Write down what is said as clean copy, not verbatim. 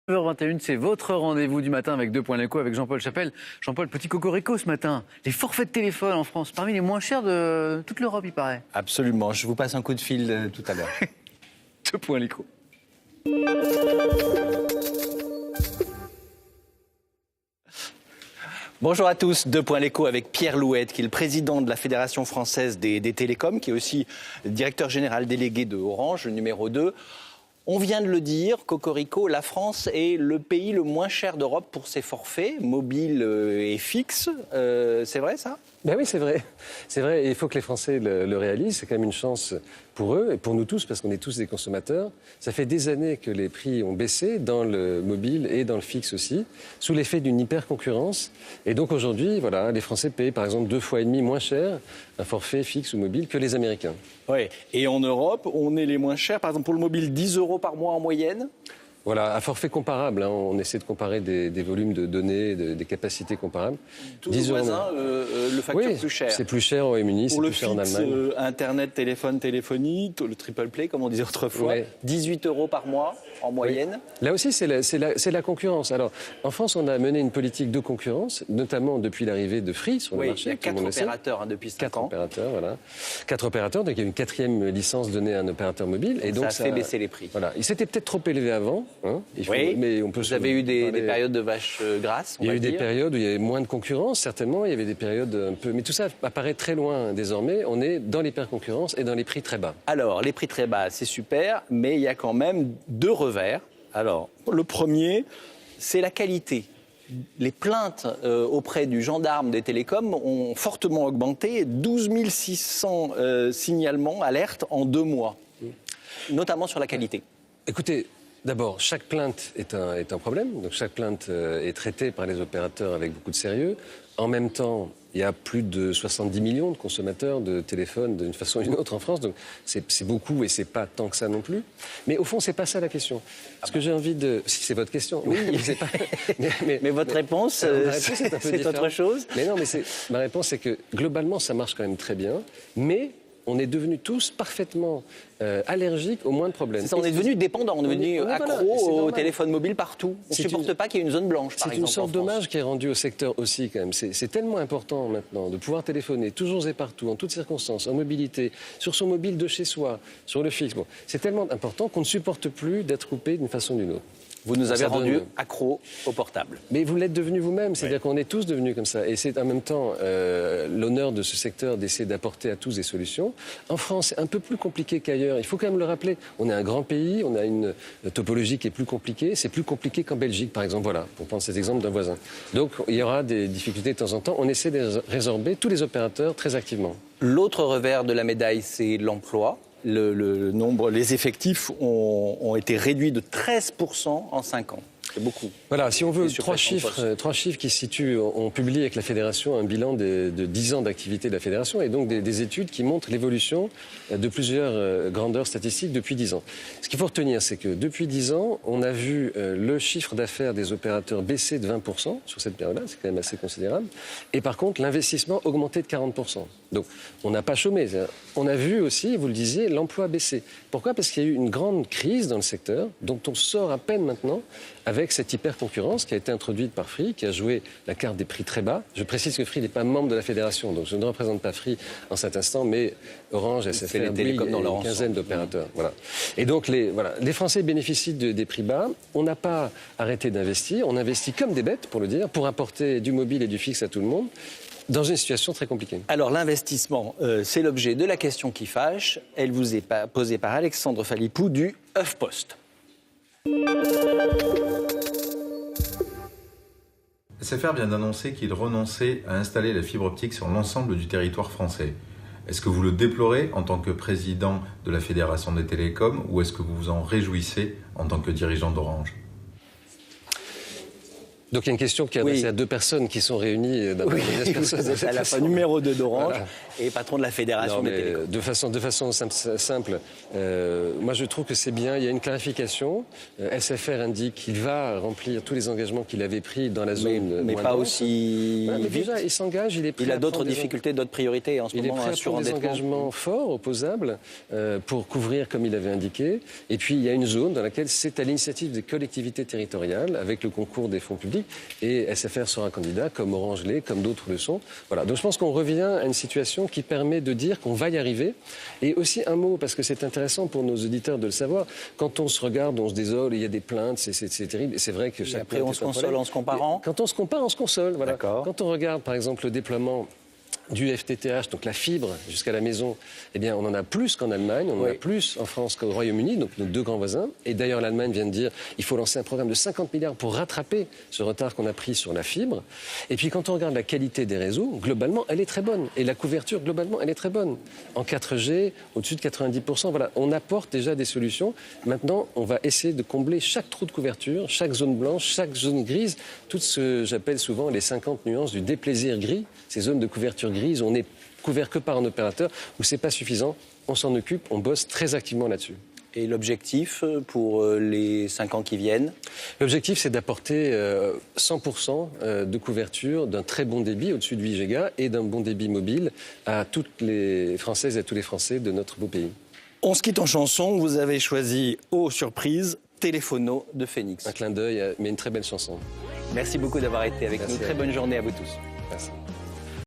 9h21, c'est votre rendez-vous du matin avec 2 points l'écho avec Jean-Paul Chapelle. Jean-Paul, petit cocorico ce matin. Les forfaits de téléphone en France, parmi les moins chers de toute l'Europe, il paraît. Absolument, je vous passe un coup de fil tout à l'heure. 2 points l'écho. Bonjour à tous, 2 points l'écho avec Pierre Louette, qui est le président de la Fédération française des télécoms, qui est aussi directeur général délégué de Orange, le numéro 2. On vient de le dire, cocorico, la France est le pays le moins cher d'Europe pour ses forfaits, mobiles et fixes. C'est vrai ça ? Ben oui, c'est vrai. C'est vrai, et il faut que les Français le réalisent. C'est quand même une chance pour eux et pour nous tous, parce qu'on est tous des consommateurs. Ça fait des années que les prix ont baissé dans le mobile et dans le fixe aussi, sous l'effet d'une hyper-concurrence. Et donc aujourd'hui, voilà, les Français payent par exemple 2,5 fois moins cher un forfait fixe ou mobile que les Américains. Oui, et en Europe, on est les moins chers. Par exemple, pour le mobile, 10 € par mois en moyenne. Voilà, à forfait comparable, hein, on essaie de comparer des volumes de données, des capacités comparables. Tous nos voisins le facturent plus cher. C'est plus cher au Royaume-Uni, c'est plus cher en Allemagne. Pour le fixe, Internet, téléphone, téléphonie, le triple play, comme on disait autrefois, 18 € par mois en moyenne. Oui. Là aussi, c'est la concurrence. Alors, en France, on a mené une politique de concurrence, notamment depuis l'arrivée de Free sur le marché. Il y a 4 opérateurs depuis 5 ans. 4 opérateurs, voilà. 4 opérateurs, donc il y a une 4e licence donnée à un opérateur mobile. Et donc, ça a fait baisser les prix. Voilà. Il s'était peut-être trop élevé avant. Hein, mais on peut vous avez eu des périodes de vaches grasses, il y a eu des périodes où il y avait moins de concurrence, certainement. Il y avait des périodes un peu... Mais tout ça apparaît très loin désormais. On est dans l'hyper-concurrence et dans les prix très bas. Alors, les prix très bas, c'est super, mais il y a quand même 2 revers. Alors, le premier, c'est la qualité. Les plaintes auprès du gendarme des télécoms ont fortement augmenté. 12 600 signalements, alertes en 2 mois, notamment sur la qualité. Écoutez, d'abord, chaque plainte est un problème. Donc chaque plainte est traitée par les opérateurs avec beaucoup de sérieux. En même temps, il y a plus de 70 millions de consommateurs de téléphones d'une façon ou d'une autre en France. Donc c'est beaucoup et c'est pas tant que ça non plus. Mais au fond, c'est pas ça la question. Ce que j'ai envie de... Si c'est votre question. Oui, c'est pas... mais votre réponse, c'est autre chose. Mais non, mais ma réponse, c'est que globalement, ça marche quand même très bien. Mais... on est devenus tous parfaitement allergiques au moins de problèmes. C'est ça, on est devenus dépendants, on est devenus accros au téléphone mobile partout. On ne supporte pas qu'il y ait une zone blanche, par exemple. C'est une sorte d'hommage qui est rendu au secteur aussi, quand même. C'est tellement important maintenant de pouvoir téléphoner toujours et partout, en toutes circonstances, en mobilité, sur son mobile de chez soi, sur le fixe. Bon, c'est tellement important qu'on ne supporte plus d'être coupé d'une façon ou d'une autre. Vous nous avez rendus accros au portable. Mais vous l'êtes devenus vous-même, c'est-à-dire qu'on est tous devenus comme ça. Et c'est en même temps l'honneur de ce secteur d'essayer d'apporter à tous des solutions. En France, c'est un peu plus compliqué qu'ailleurs. Il faut quand même le rappeler. On est un grand pays, on a une topologie qui est plus compliquée. C'est plus compliqué qu'en Belgique, par exemple. Voilà, pour prendre cet exemple d'un voisin. Donc il y aura des difficultés de temps en temps. On essaie de les résorber, tous les opérateurs, très activement. L'autre revers de la médaille, c'est l'emploi. Les effectifs ont été réduits de 13% en 5 ans. C'est beaucoup. Voilà, si on veut, 3 chiffres qui se situent. On publie avec la Fédération un bilan de 10 ans d'activité de la Fédération et donc des études qui montrent l'évolution de plusieurs grandeurs statistiques depuis 10 ans. Ce qu'il faut retenir, c'est que depuis 10 ans, on a vu le chiffre d'affaires des opérateurs baisser de 20% sur cette période-là, c'est quand même assez considérable. Et par contre, l'investissement augmenté de 40%. Donc, on n'a pas chômé. On a vu aussi, vous le disiez, l'emploi baisser. Pourquoi ? Parce qu'il y a eu une grande crise dans le secteur, dont on sort à peine maintenant, avec cette hyper-concurrence qui a été introduite par Free, qui a joué la carte des prix très bas. Je précise que Free n'est pas membre de la fédération, donc je ne représente pas Free en cet instant, mais Orange, SFR, Bouygues, une quinzaine d'opérateurs. Voilà. Et donc, les Français bénéficient des prix bas. On n'a pas arrêté d'investir. On investit comme des bêtes, pour le dire, pour apporter du mobile et du fixe à tout le monde, dans une situation très compliquée. Alors l'investissement, c'est l'objet de la question qui fâche. Elle vous est posée par Alexandre Phalippou du HuffPost. SFR vient d'annoncer qu'il renonçait à installer la fibre optique sur l'ensemble du territoire français. Est-ce que vous le déplorez en tant que président de la Fédération des télécoms ou est-ce que vous vous en réjouissez en tant que dirigeant d'Orange ? Donc il y a une question qui est adressée à deux personnes qui sont réunies dans c'est à la fin numéro 2 d'Orange et patron de la Fédération des télécoms. De façon simple, moi je trouve que c'est bien, il y a une clarification. SFR indique qu'il va remplir tous les engagements qu'il avait pris dans la zone. Mais pas aussi vite. Déjà, il s'engage, il est prêt. Il a d'autres difficultés, d'autres priorités en ce moment. Il est prêt à prendre des engagements forts, opposables, pour couvrir comme il avait indiqué. Et puis il y a une zone dans laquelle c'est à l'initiative des collectivités territoriales, avec le concours des fonds publics. Et SFR sera candidat, comme Orange l'est, comme d'autres le sont. Voilà. Donc je pense qu'on revient à une situation qui permet de dire qu'on va y arriver. Et aussi un mot, parce que c'est intéressant pour nos auditeurs de le savoir, quand on se regarde, on se désole, il y a des plaintes, c'est terrible. Et c'est vrai que chaque après on se console en se comparant. Quand on se compare, on se console. Voilà. D'accord. Quand on regarde, par exemple, le déploiement du FTTH, donc la fibre jusqu'à la maison, eh bien, on en a plus qu'en Allemagne, on en a plus en France qu'au Royaume-Uni, donc nos deux grands voisins. Et d'ailleurs, l'Allemagne vient de dire qu'il faut lancer un programme de 50 milliards pour rattraper ce retard qu'on a pris sur la fibre. Et puis, quand on regarde la qualité des réseaux, globalement, elle est très bonne. Et la couverture, globalement, elle est très bonne. En 4G, au-dessus de 90%, voilà, on apporte déjà des solutions. Maintenant, on va essayer de combler chaque trou de couverture, chaque zone blanche, chaque zone grise, tout ce que j'appelle souvent les 50 nuances du déplaisir gris, ces zones de couverture grise, on n'est couvert que par un opérateur où c'est pas suffisant, on s'en occupe, on bosse très activement là-dessus. Et l'objectif pour les 5 ans qui viennent? L'objectif, c'est d'apporter 100% de couverture d'un très bon débit, au-dessus de 8 gigas, et d'un bon débit mobile à toutes les Françaises et à tous les Français de notre beau pays. On se quitte en chanson, vous avez choisi, oh surprise, Téléphono de Phoenix. Un clin d'œil, mais une très belle chanson. Merci beaucoup d'avoir été avec nous, très bonne journée à vous tous. Merci.